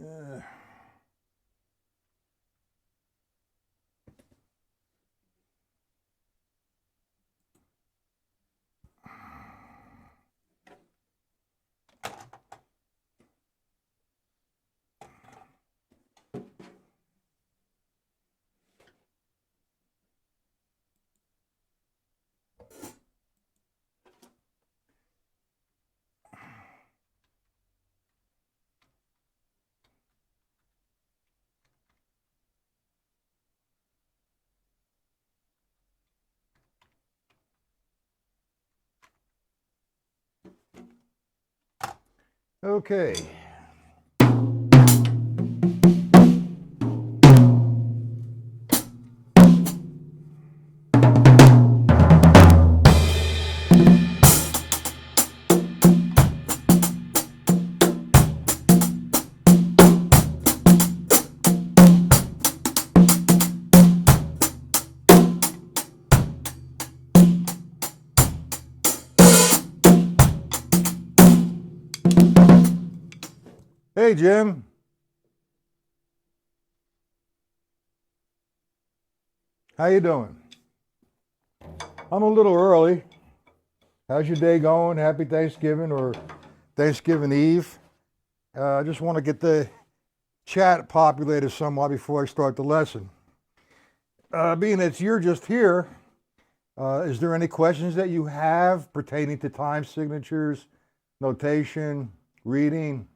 Uh, okay. Hey, Jim. How you doing? I'm a little early. How's your day going? Happy Thanksgiving or Thanksgiving Eve. I just want to get the chat populated somewhat before I start the lesson. Being that you're just here, is there any questions that you have pertaining to time signatures, notation, reading?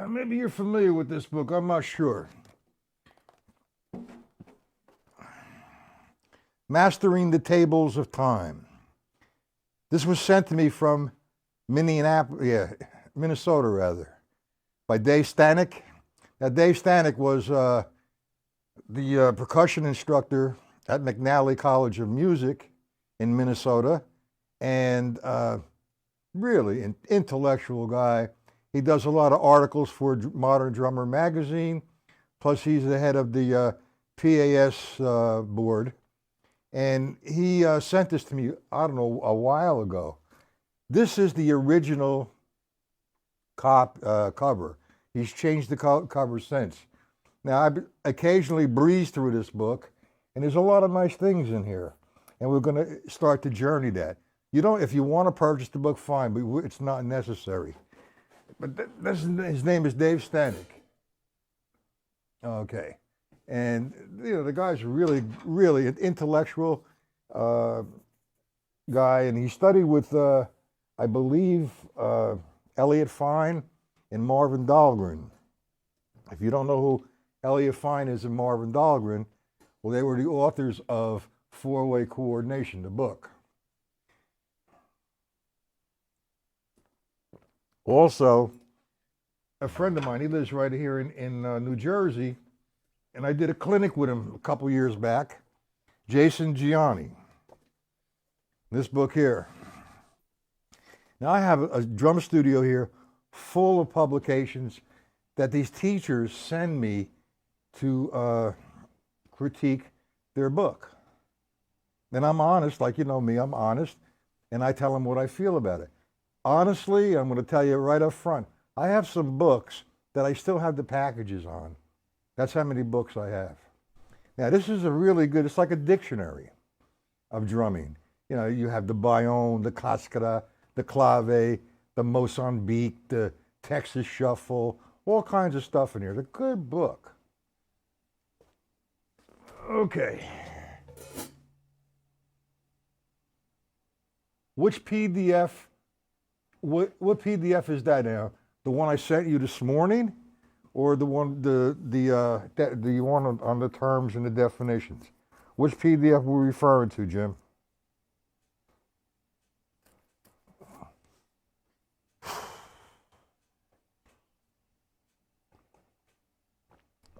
Maybe you're familiar with this book. I'm not sure. Mastering the Tables of Time. This was sent to me from Minnesota rather, by Dave Stanek. Now, Dave Stanek was the percussion instructor at McNally College of Music in Minnesota, and really an intellectual guy. He does a lot of articles for Modern Drummer magazine, plus he's the head of the PAS board. And he sent this to me, I don't know, a while ago. This is the original cover. He's changed the cover since. Now, I occasionally breeze through this book, and there's a lot of nice things in here. And we're going to start to journey that. You don't, if you want to purchase the book, fine, but it's not necessary. But his name is Dave Stanek. Okay. And, you know, the guy's really, really an intellectual guy, and he studied with, I believe, Elliot Fine and Marvin Dahlgren. If you don't know who Elliot Fine is and Marvin Dahlgren, well, they were the authors of Four-Way Coordination, the book. Also, a friend of mine, he lives right here in New Jersey, and I did a clinic with him a couple years back, Jason Gianni. This book here. Now I have a drum studio here full of publications that these teachers send me to critique their book. And I'm honest, like you know me, I'm honest, and I tell them what I feel about it. Honestly, I'm going to tell you right up front, I have some books that I still have the packages on. That's how many books I have. Now, this is a really good, it's like a dictionary of drumming. You know, you have the Bayonne, the Cascara, the Clave, the Mozambique, the Texas Shuffle, all kinds of stuff in here. It's a good book. Okay. Which PDF, what PDF is that now? The one I sent you this morning? Or the one the one on the terms and the definitions? Which PDF we're referring to, Jim?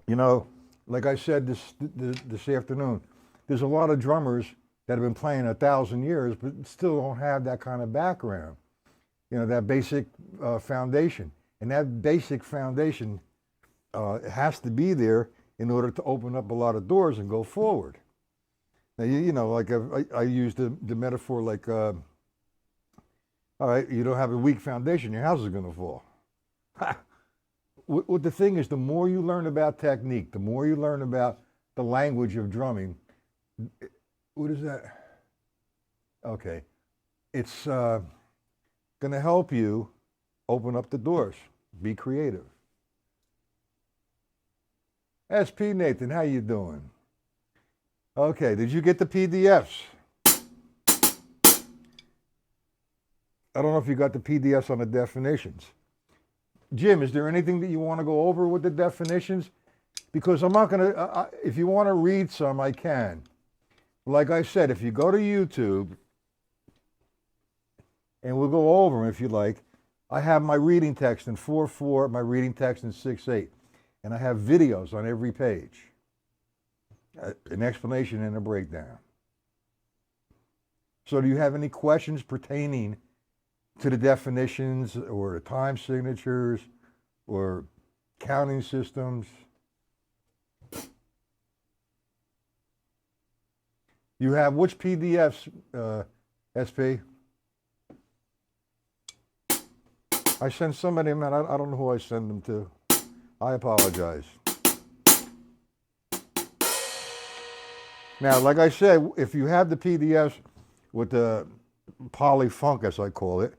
You know, like I said this afternoon, there's a lot of drummers that have been playing 1,000 years, but still don't have that kind of background. You know, that basic foundation, and that basic foundation. It has to be there in order to open up a lot of doors and go forward. Now, you know, like I use the metaphor like All right, you don't have a weak foundation, your house is going to fall. What the thing is, the more you learn about technique, the more you learn about the language of drumming. What is that? Okay. It's going to help you open up the doors. Be creative. SP Nathan, how you doing? Okay, did you get the PDFs? I don't know if you got the PDFs on the definitions. Jim, is there anything that you want to go over with the definitions? Because I'm not going to, if you want to read some, I can. Like I said, if you go to YouTube, and we'll go over them if you like, I have my reading text in 4:4, my reading text in 6:8, and I have videos on every page, an explanation and a breakdown. So do you have any questions pertaining to the definitions or the time signatures or counting systems? You have which PDFs, SP? I sent somebody, man, I don't know who I send them to. I apologize. Now, like I said, if you have the PDFs with the polyfunk, as I call it,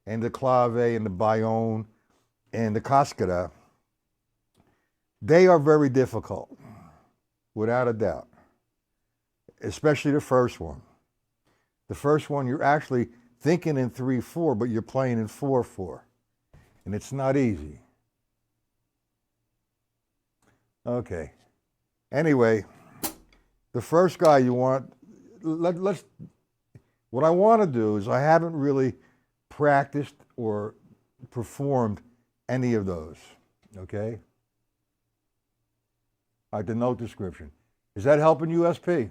and the clave and the bayonne and the cascara, they are very difficult, without a doubt. Especially the first one. The first one, you're actually thinking in 3/4, but you're playing in 4/4. And it's not easy. Okay. Anyway, the first guy you want, what I want to do is I haven't really practiced or performed any of those. Okay? All right, the note description. Is that helping you, SP?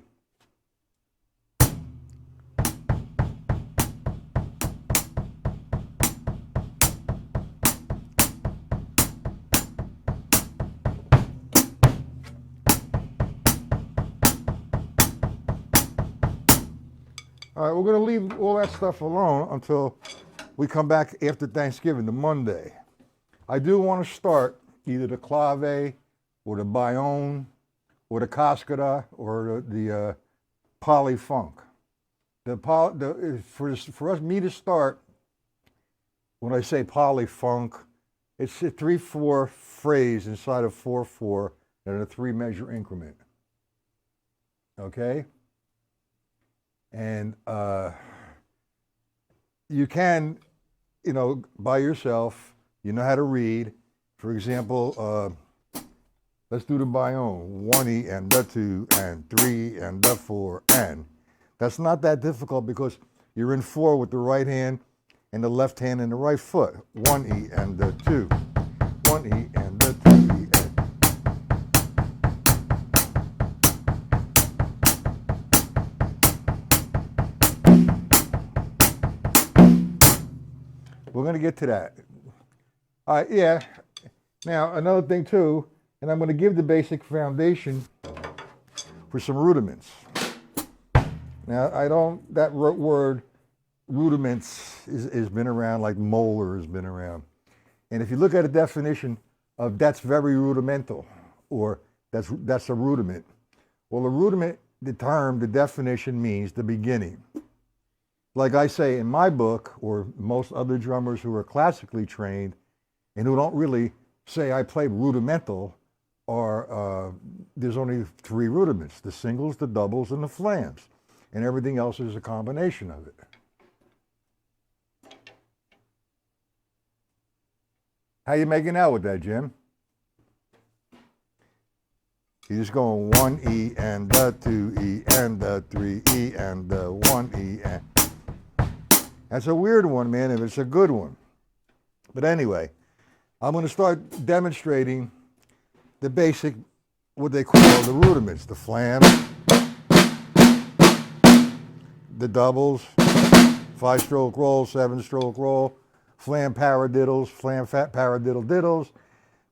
All right, we're going to leave all that stuff alone until we come back after Thanksgiving, the Monday. I do want to start either the clave or the bayonne or the cascara or the polyfunk. For me to start, when I say polyfunk, it's a 3/4 phrase inside of 4/4 in a 3-measure increment. Okay? And you can, by yourself, you know how to read. For example, let's do the bayonne. 1E and the 2 and 3 and the 4 and. That's not that difficult because you're in 4 with the right hand and the left hand and the right foot. 1E and the 2. 1E and the 2E and. We're going to get to that. Yeah. Now, another thing too, and I'm going to give the basic foundation for some rudiments. Now, that word rudiments has been around like molar has been around. And if you look at a definition of that's very rudimental, or that's a rudiment. Well, a rudiment, the definition means the beginning. Like I say in my book, or most other drummers who are classically trained and who don't really say I play rudimental, there's only 3 rudiments: the singles, the doubles, and the flams. And everything else is a combination of it. How you making out with that, Jim? You're just going 1E and the 2E and the 3E and the 1E and... That's a weird one, man, if it's a good one. But anyway, I'm going to start demonstrating the basic, what they call the rudiments, the flam, the doubles, 5-stroke roll, 7-stroke roll, flam paradiddles, flam fat paradiddle diddles,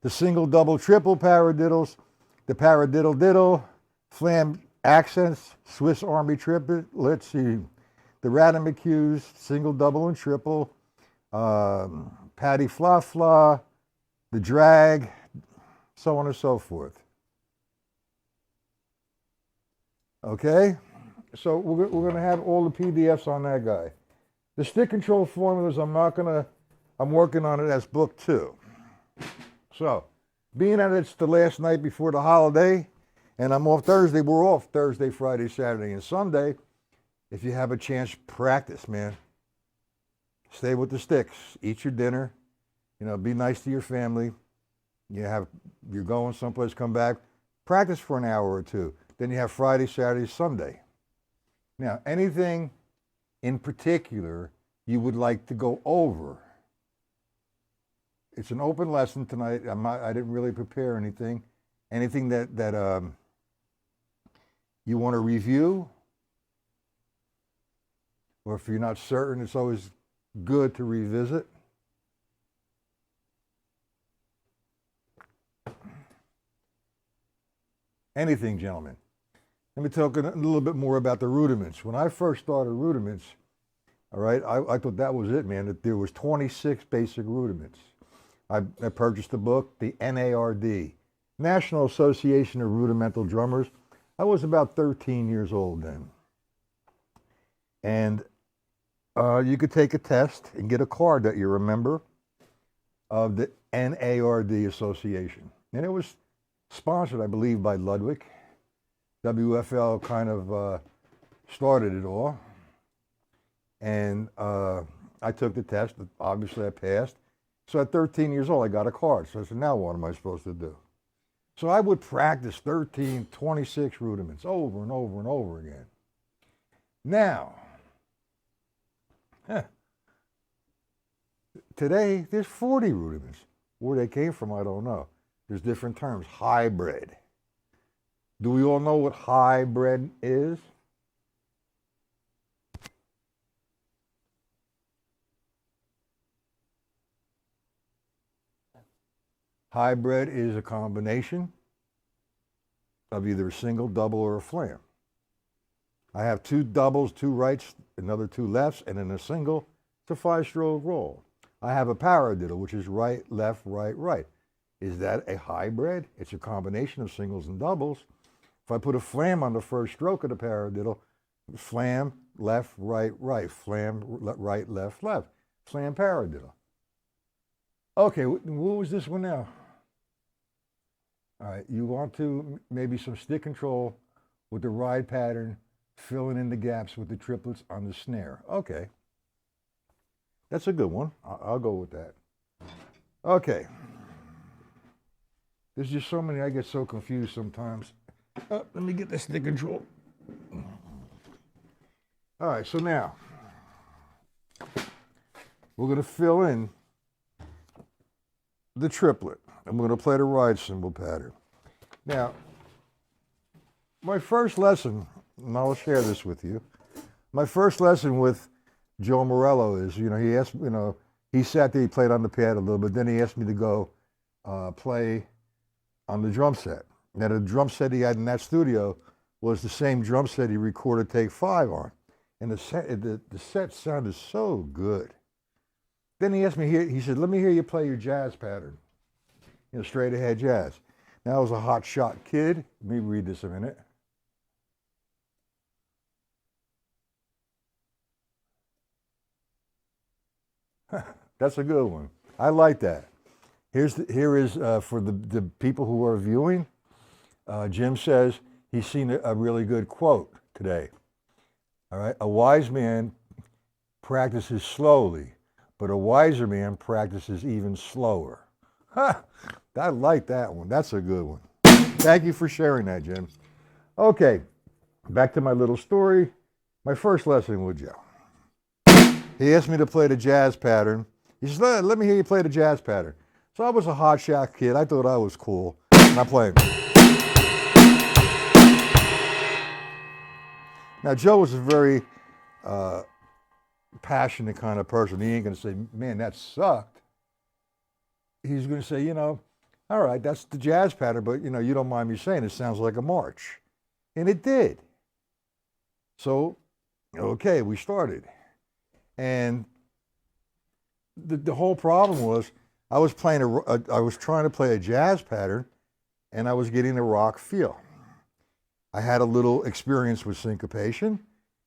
the single, double, triple paradiddles, the paradiddle diddle, flam accents, Swiss Army triplet, let's see, the Rademachews, single, double, and triple, Patty Fla Fla, the drag, so on and so forth. Okay? So we're going to have all the PDFs on that guy. The stick control formulas, I'm working on it as book 2. So, being that it's the last night before the holiday, and I'm off Thursday, we're off Thursday, Friday, Saturday, and Sunday. If you have a chance, practice, man. Stay with the sticks. Eat your dinner. Be nice to your family. You're going someplace, come back. Practice for an hour or two. Then you have Friday, Saturday, Sunday. Now, anything in particular you would like to go over? It's an open lesson tonight. I didn't really prepare anything. Anything that you want to review? Or if you're not certain, it's always good to revisit. Anything, gentlemen. Let me talk a little bit more about the rudiments. When I first started rudiments, all right, I thought that was it, man, that there was 26 basic rudiments. I purchased the book, the NARD, National Association of Rudimental Drummers. I was about 13 years old then. And you could take a test and get a card that you're a member of the NARD Association. And it was sponsored, I believe, by Ludwig. WFL kind of started it all. And I took the test. Obviously, I passed. So at 13 years old, I got a card. So I said, now what am I supposed to do? So I would practice 26 rudiments over and over and over again. Now, today, there's 40 rudiments. Where they came from, I don't know. There's different terms. Hybrid. Do we all know what hybrid is? Hybrid is a combination of either a single, double, or a flam. I have 2 doubles, 2 rights, another 2 lefts, and then a single. It's a 5-stroke roll. I have a paradiddle, which is right, left, right, right. Is that a hybrid? It's a combination of singles and doubles. If I put a flam on the first stroke of the paradiddle, flam, left, right, right, flam, right, left, left, flam, paradiddle. Okay, what was this one now? All right, you want to maybe some stick control with the ride pattern, filling in the gaps with the triplets on the snare. Okay. That's a good one. I'll go with that. Okay. There's just so many, I get so confused sometimes. Let me get the stick control. All right, so now we're going to fill in the triplet. I'm going to play the ride cymbal pattern. Now, my first lesson, and I'll share this with you, my first lesson with Joe Morello is, he asked, he sat there, he played on the pad a little bit, then he asked me to go play on the drum set. Now, the drum set he had in that studio was the same drum set he recorded Take 5 on. And the set sounded so good. Then he asked me, he said, let me hear you play your jazz pattern. Straight ahead jazz. Now I was a hot shot kid. Let me read this a minute. That's a good one. I like that. Here is for the people who are viewing. Jim says he's seen a really good quote today. All right, a wise man practices slowly, but a wiser man practices even slower. I like that one. That's a good one. Thank you for sharing that, Jim. Okay, back to my little story. My first lesson with Joe. He asked me to play the jazz pattern. He says, let me hear you play the jazz pattern. So I was a hot shot kid. I thought I was cool. And I played. Now, Joe was a very passionate kind of person. He ain't going to say, man, that sucked. He's going to say, all right, that's the jazz pattern, but, you don't mind me saying it sounds like a march. And it did. So, okay, we started. And the whole problem was I was trying to play a jazz pattern, and I was getting a rock feel. I had a little experience with syncopation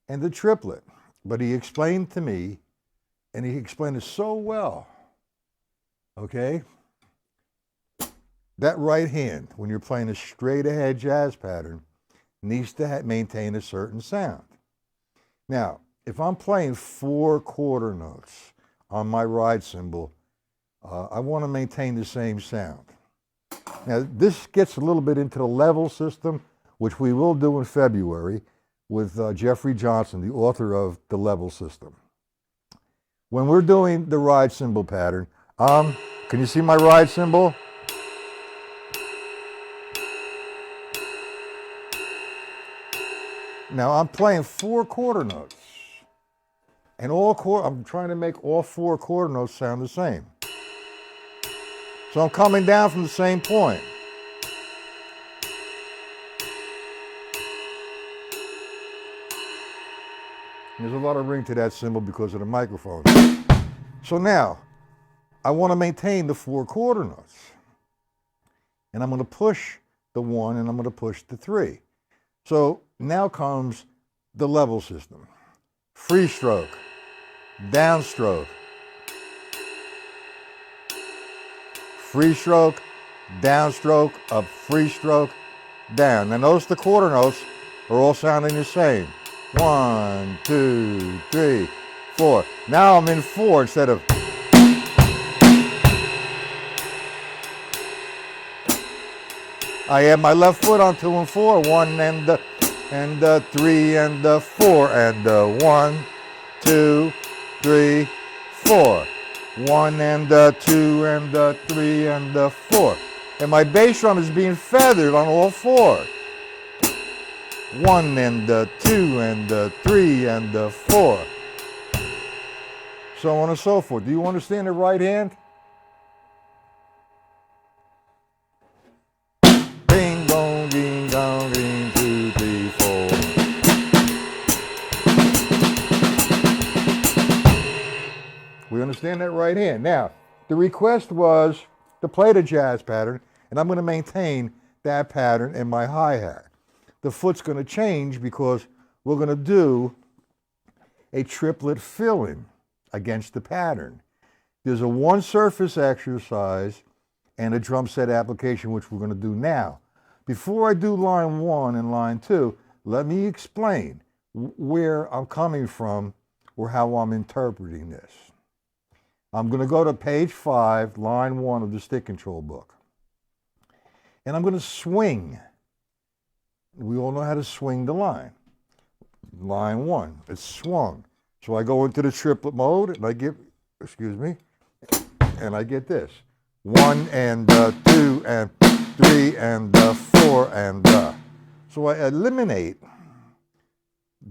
and the triplet, but he explained to me, and he explained it so well, okay? That right hand, when you're playing a straight ahead jazz pattern, needs to maintain a certain sound. Now, if I'm playing 4 quarter notes on my ride cymbal, I want to maintain the same sound. Now, this gets a little bit into the level system, which we will do in February with Jeffrey Johnson, the author of The Level System. When we're doing the ride cymbal pattern, can you see my ride cymbal? Now I'm playing 4 quarter notes, and I'm trying to make all 4 quarter notes sound the same. So I'm coming down from the same point. There's a lot of ring to that cymbal because of the microphone. So now, I want to maintain the 4 quarter notes. And I'm going to push the 1 and I'm going to push the 3. So now comes the level system. Free stroke, downstroke, free stroke, downstroke, up, free stroke, down. Now notice the quarter notes are all sounding the same. 1, 2, 3, 4. Now I'm in 4 instead of. I have my left foot on 2 and 4, 1 and 3 and 4 and 1, 2, 3, 4. 1 and 2 and 3 and 4. And my bass drum is being feathered on all 4. 1 and 2 and 3 and 4. So on and so forth. Do you understand the right hand? Ding dong, ding dong, ding, 2, 3, 4. We understand that right hand. Now, the request was to play the jazz pattern, and I'm going to maintain that pattern in my hi-hat. The foot's going to change because we're going to do a triplet fill-in against the pattern. There's a 1 surface exercise and a drum set application, which we're going to do now. Before I do line 1 and line 2, let me explain where I'm coming from or how I'm interpreting this. I'm going to go to page 5, line 1 of the stick control book. And I'm going to swing. We all know how to swing the line. Line 1, it's swung. So I go into the triplet mode and I get, and I get this. 1 and 2 and 3 and 4 and So I eliminate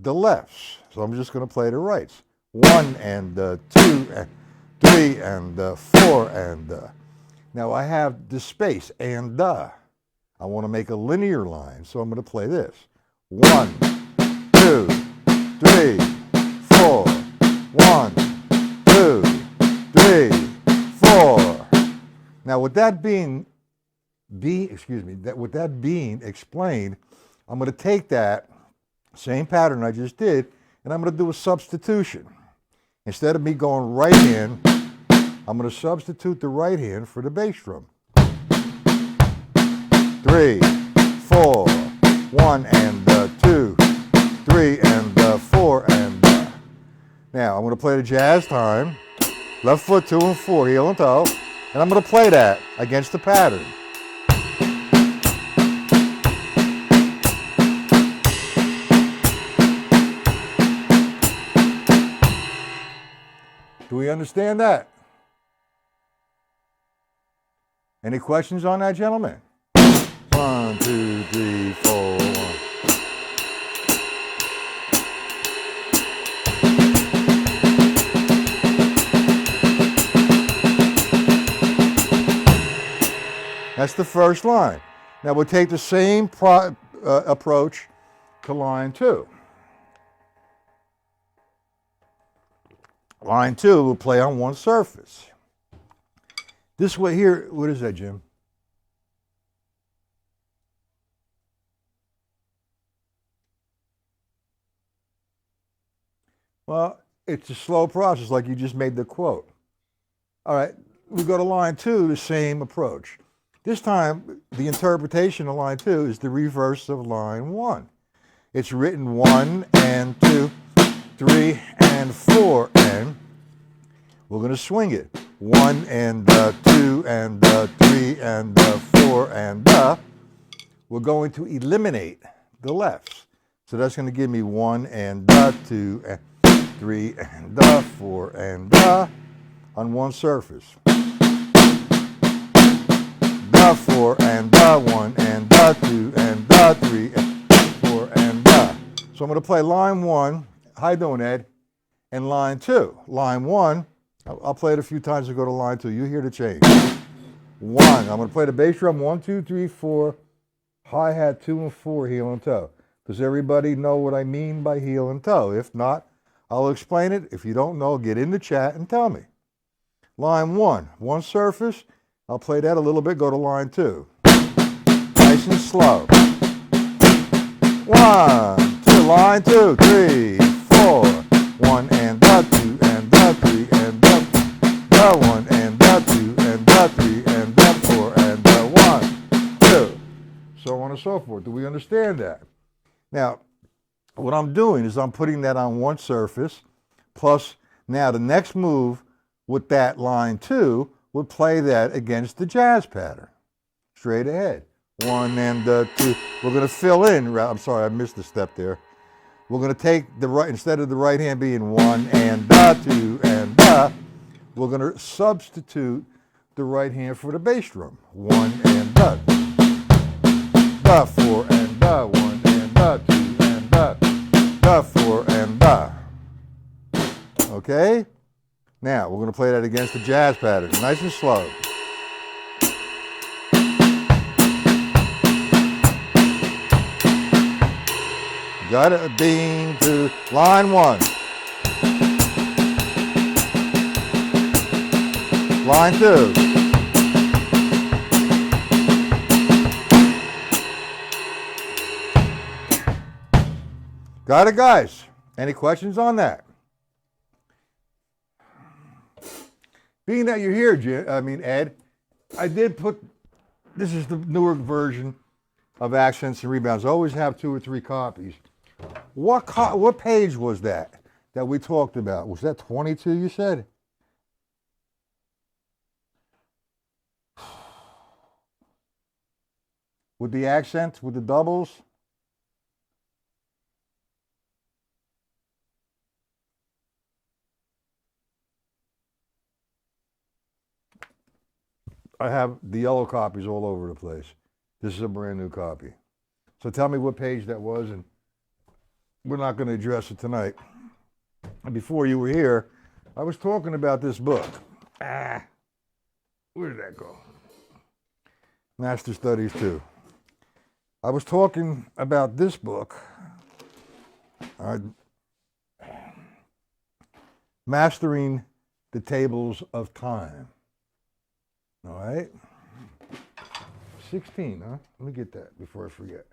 the lefts. So I'm just going to play the rights. 1 and 2 and 3 and 4 and Now I have the space and I want to make a linear line, so I'm going to play this. 1, 2, 3, 4. 1, 2, 3, 4. Now with that being explained, I'm going to take that same pattern I just did, and I'm going to do a substitution. Instead of me going right hand, I'm going to substitute the right hand for the bass drum. 3, 4, 1 and 2, 3 and 4 and Now I'm going to play the jazz time, left foot 2 and 4, heel and toe, and I'm going to play that against the pattern. Do we understand that? Any questions on that, gentlemen? 1, 2, 3, 4, 1. That's the first line. Now we'll take the same approach to line 2. Line 2 will play on one surface. This way here, what is that, Jim? Well, it's a slow process like you just made the quote. All right, we go to line 2, the same approach. This time, the interpretation of line 2 is the reverse of line 1. It's written 1 and 2, 3 and 4, and we're going to swing it. 1 and 2 and 3 and 4 and we're going to eliminate the lefts. So that's going to give me 1 and 2 and 3 and 4 and on one surface. 4 and 1 and 2 and 3 and 4 and So I'm going to play line 1. How you doing, Ed? And line 2. Line 1, I'll play it a few times and go to line 2. You hear the change. 1. I'm going to play the bass drum 1, 2, 3, 4. Hi-hat 2 and 4, heel and toe. Does everybody know what I mean by heel and toe? If not, I'll explain it. If you don't know, get in the chat and tell me. Line 1, one surface. I'll play that a little bit, go to line 2. Nice and slow. 1, 2, line 2, 3, 4. 1 and 2 and 3 and 1 and 2 and 3 and 4 and 1, 2. So on and so forth. Do we understand that? Now, what I'm doing is I'm putting that on one surface, plus now the next move with that line 2 would play that against the jazz pattern. Straight ahead. 1 and 2. We're going to fill in. I'm sorry, I missed a step there. We're going to take the right, instead of the right hand being 1 and 2 and we're going to substitute the right hand for the bass drum. 1 and 4 and 1 and 2 and 4 and Okay? Now, we're going to play that against the jazz pattern, nice and slow. Got it, beam to line 1. Line 2. Got it, guys? Any questions on that? Being that you're here, Ed, I did put, this is the newer version of Accents and Rebounds. I always have 2 or 3 copies. What page was that we talked about? Was that 22 you said? With the accent, with the doubles? I have the yellow copies all over the place. This is a brand new copy. So tell me what page that was, and we're not going to address it tonight. Before you were here, I was talking about this book. Where did that go? Master Studies 2. I was talking about this book, Mastering the Tables of Time. All right? 16, huh? Let me get that before I forget.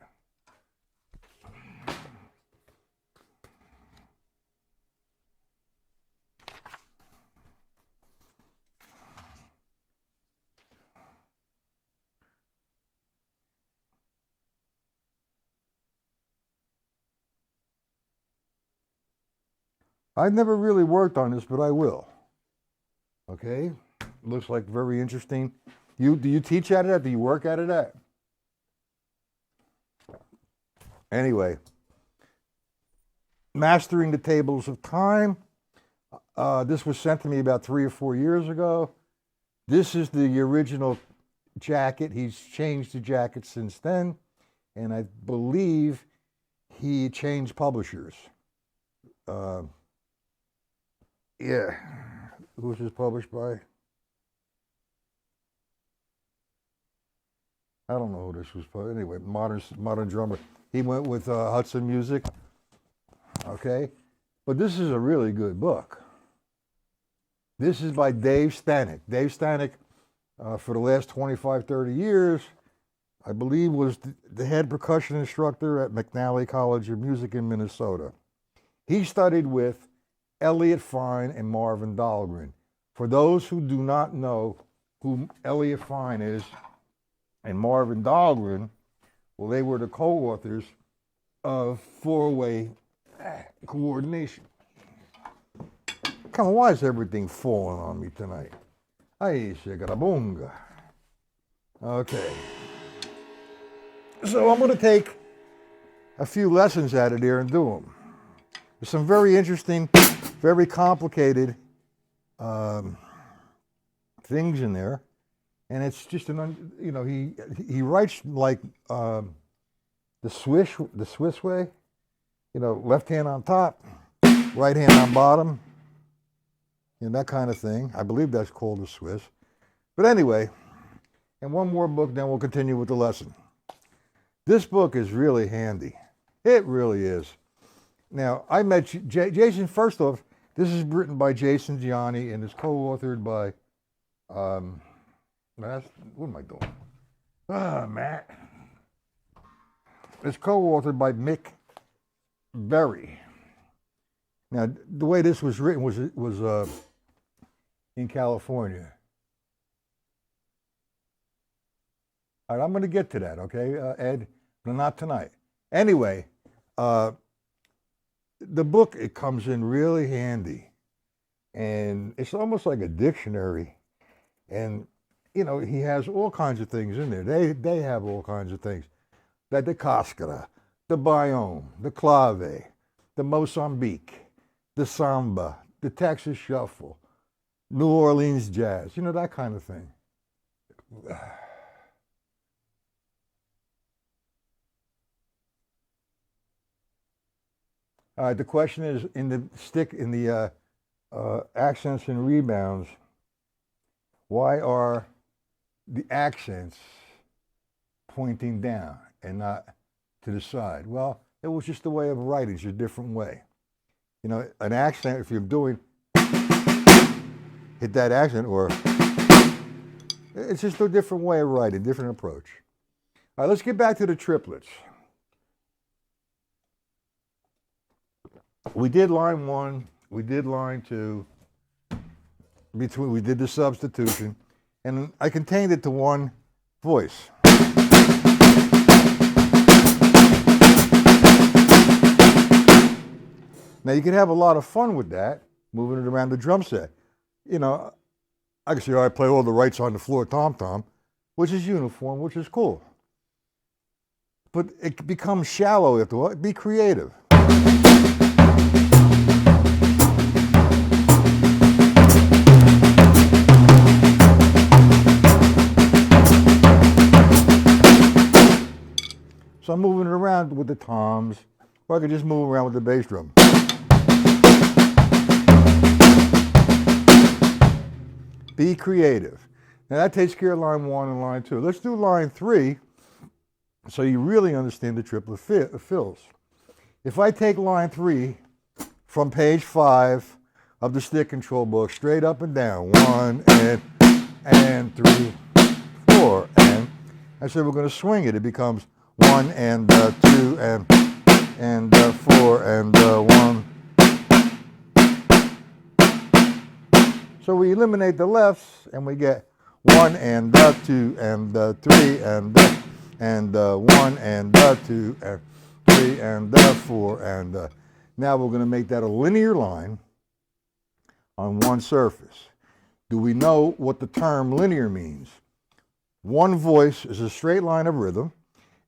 I've never really worked on this, but I will. Okay? Looks like very interesting. Do you teach at it? Do you work at it at? Anyway, Mastering the Tables of Time. This was sent to me about 3 or 4 years ago. This is the original jacket. He's changed the jacket since then, and I believe he changed publishers. Yeah. Who was this published by? I don't know who this was published. Anyway, modern drummer. He went with Hudson Music. Okay. But this is a really good book. This is by Dave Stanek. Dave Stanek, for the last 25, 30 years, I believe was the head percussion instructor at McNally College of Music in Minnesota. He studied with Elliot Fine and Marvin Dahlgren. For those who do not know who Elliot Fine is and Marvin Dahlgren, well, they were the co-authors of Four-Way Coordination. Come on, why is everything falling on me tonight? Ay, shagarabunga. Okay. So I'm going to take a few lessons out of there and do them. There's some very interesting, very complicated things in there, and it's just he writes like the Swiss way, left hand on top, right hand on bottom, that kind of thing. I believe that's called the Swiss. But anyway, and one more book, then we'll continue with the lesson. This book is really handy. It really is. Now, I met Jason, first off, this is written by Jason Gianni and is co-authored by, what am I doing? Matt. It's co-authored by Mick Berry. Now, the way this was written was in California. All right, I'm going to get to that, okay, Ed? But not tonight. Anyway, the book, it comes in really handy. And it's almost like a dictionary. And, he has all kinds of things in there. They have all kinds of things. Like the cascara, the biome, the clave, the Mozambique, the samba, the Texas shuffle, New Orleans jazz, that kind of thing. All right, the question is, in the accents and rebounds, why are the accents pointing down and not to the side? Well, it was just a way of writing. It's a different way. An accent, if you're doing, hit that accent, or it's just a different way of writing, different approach. All right, let's get back to the triplets. We did line 1, we did line 2, we did the substitution, and I contained it to one voice. Now, you can have a lot of fun with that, moving it around the drum set. I can say, I play all the rights on the floor tom-tom, which is uniform, which is cool. But it becomes shallow after a while. Be creative. So I'm moving it around with the toms, or I could just move around with the bass drum. Be creative. Now that takes care of line 1 and line 2. Let's do line 3 so you really understand the triplet fills. If I take line 3 from page 5 of the stick control book, straight up and down, 1 and 3, 4, and I said we're going to swing it. It becomes 1 and 2 and 4 and 1. So we eliminate the lefts and we get 1 and 2 and 3 and 1 and 2 and 3 and 4 and now we're going to make that a linear line on one surface. Do we know what the term linear means? One voice is a straight line of rhythm,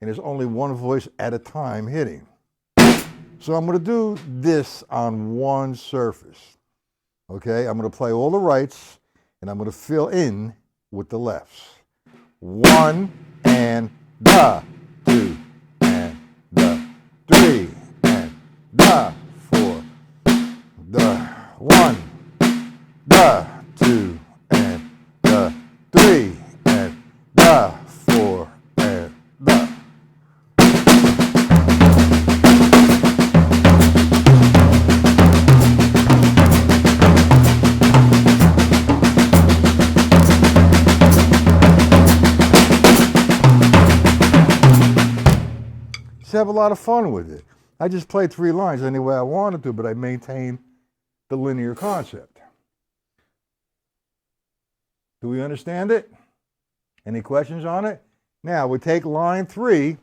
and there's only one voice at a time hitting. So I'm going to do this on one surface. Okay, I'm going to play all the rights, and I'm going to fill in with the lefts. 1 and 2 and 3 and 4. 1, 2 and 3 and 4 and to have a lot of fun with it. I just played 3 lines any way I wanted to, but I maintained the linear concept. Do we understand it? Any questions on it? Now, we take line 3,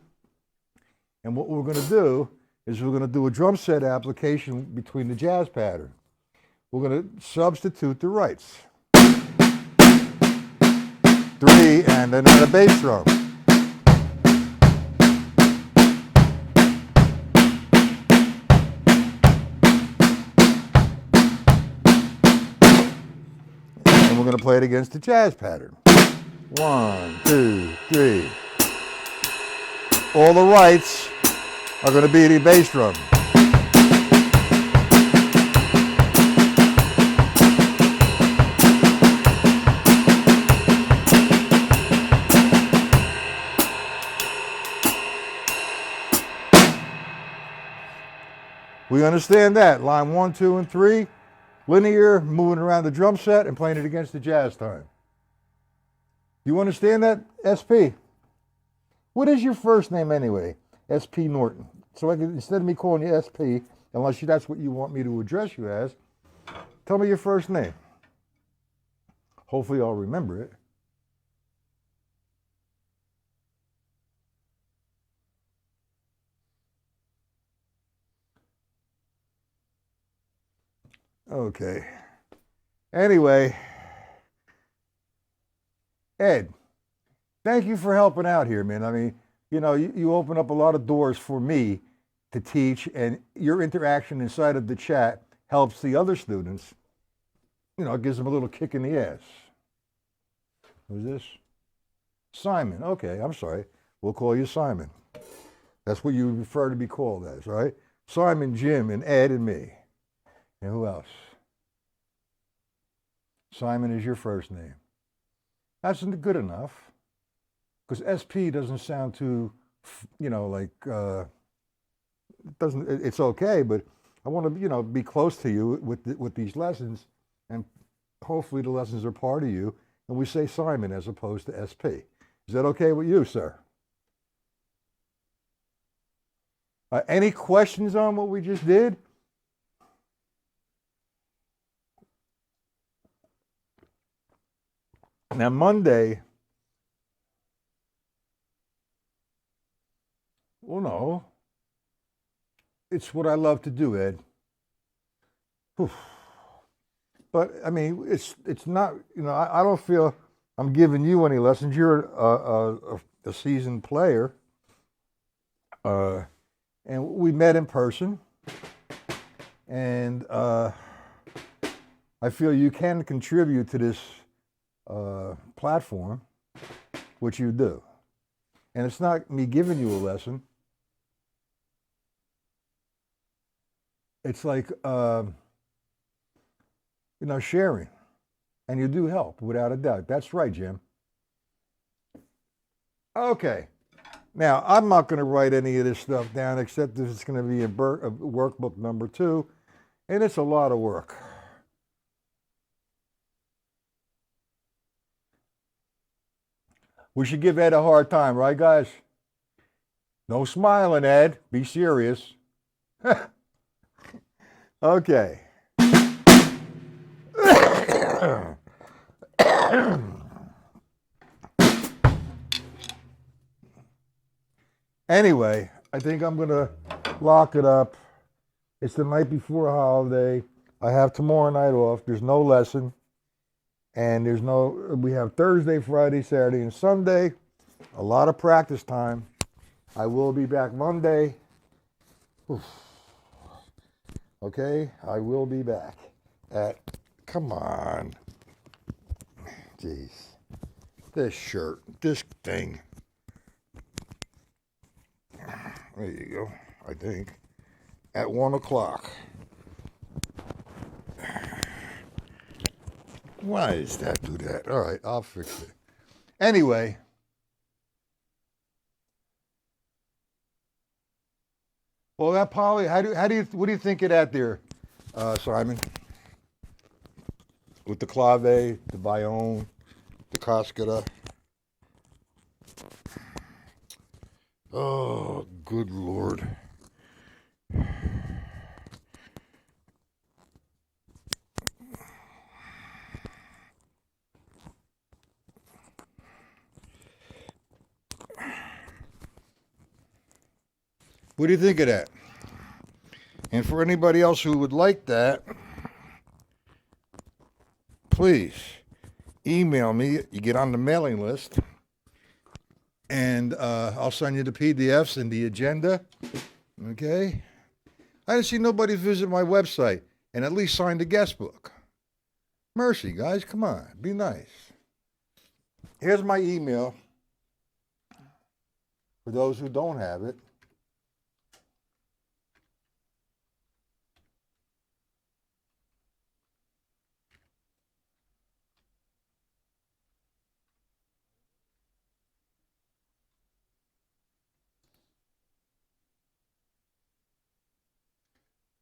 and what we're going to do is we're going to do a drum set application between the jazz pattern. We're going to substitute the rights. 3 and then a bass drum. And we're going to play it against the jazz pattern. 1, 2, 3. All the rights are going to be the bass drum. We understand that. Line 1, 2, and 3, linear, moving around the drum set and playing it against the jazz time. You understand that, SP? What is your first name anyway? SP Norton. So I can, instead of me calling you SP, unless that's what you want me to address you as, tell me your first name. Hopefully I'll remember it. Okay. Anyway, Ed, thank you for helping out here, man. I mean, you know, you open up a lot of doors for me to teach, and your interaction inside of the chat helps the other students. You know, it gives them a little kick in the ass. Who's this? Simon. Okay, I'm sorry. We'll call you Simon. That's what you prefer to be called as, right? Simon, Jim, and Ed, and me. And who else? Simon is your first name. That's good enough, because SP doesn't sound too, you know, like, it's okay, but I want to, you know, be close to you with these lessons, and hopefully the lessons are part of you, and we say Simon as opposed to SP. Is that okay with you, sir? Any questions on what we just did? Now, Monday, well, no, it's what I love to do, Ed. Whew. But, I mean, it's not, you know, I don't feel I'm giving you any lessons. You're a seasoned player. And we met in person. And I feel you can contribute to this platform, which you do. And it's not me giving you a lesson. It's like, you know, sharing. And you do help, without a doubt. That's right, Jim. Okay. Now, I'm not going to write any of this stuff down, except that it's going to be a workbook number 2. And it's a lot of work. We should give Ed a hard time, right, guys? No smiling, Ed. Be serious. Okay. Anyway, I think I'm going to lock it up. It's the night before a holiday. I have tomorrow night off. There's no lesson. And we have Thursday, Friday, Saturday, and Sunday. A lot of practice time. I will be back Monday. Oof. Okay, I will be back come on. Jeez. This shirt, this thing. There you go, I think. At 1 o'clock. Why does that do that? All right, I'll fix it. Anyway. Well, that Polly, what do you think of that there, Simon? With the clave, the bayonne, the cascara. Oh, Good Lord. What do you think of that? And for anybody else who would like that, please email me. You get on the mailing list, and I'll send you the PDFs and the agenda. Okay? I didn't see nobody visit my website and at least sign the guest book. Mercy, guys, come on, be nice. Here's my email for those who don't have it.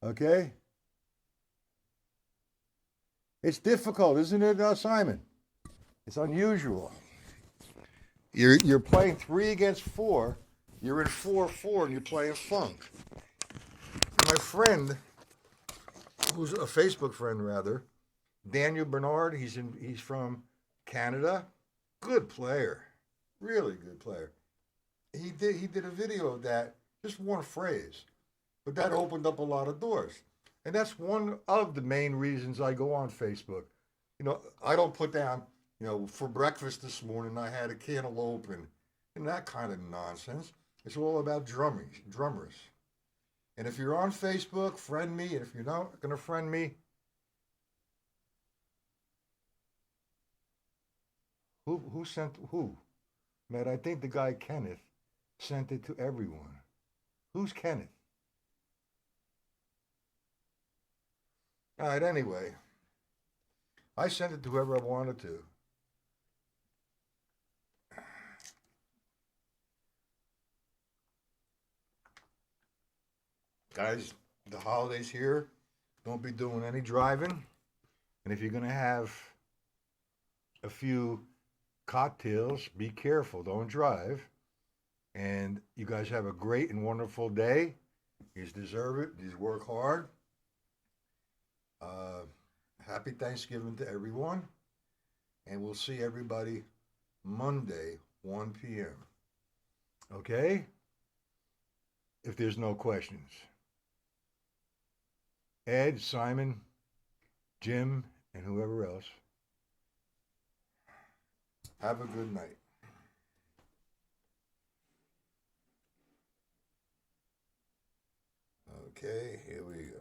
Okay? It's difficult, isn't it, Simon? It's unusual. You're playing 3 against 4. You're in 4-4 and you're playing funk. My friend, who's a Facebook friend rather, Daniel Bernard, he's from Canada. Good player. Really good player. He did a video of that, just one phrase. But that opened up a lot of doors. And that's one of the main reasons I go on Facebook. You know, I don't put down, you know, for breakfast this morning I had a cantaloupe and that kind of nonsense. It's all about drummers. And if you're on Facebook, friend me. And if you're not going to friend me, who sent who? Matt, I think the guy Kenneth sent it to everyone. Who's Kenneth? All right, anyway. I sent it to whoever I wanted to. Guys, the holidays here. Don't be doing any driving. And if you're going to have a few cocktails, be careful. Don't drive. And you guys have a great and wonderful day. You deserve it. You work hard. Happy Thanksgiving to everyone. And we'll see everybody Monday, 1 p.m. Okay? If there's no questions. Ed, Simon, Jim, and whoever else, have a good night. Okay, here we go.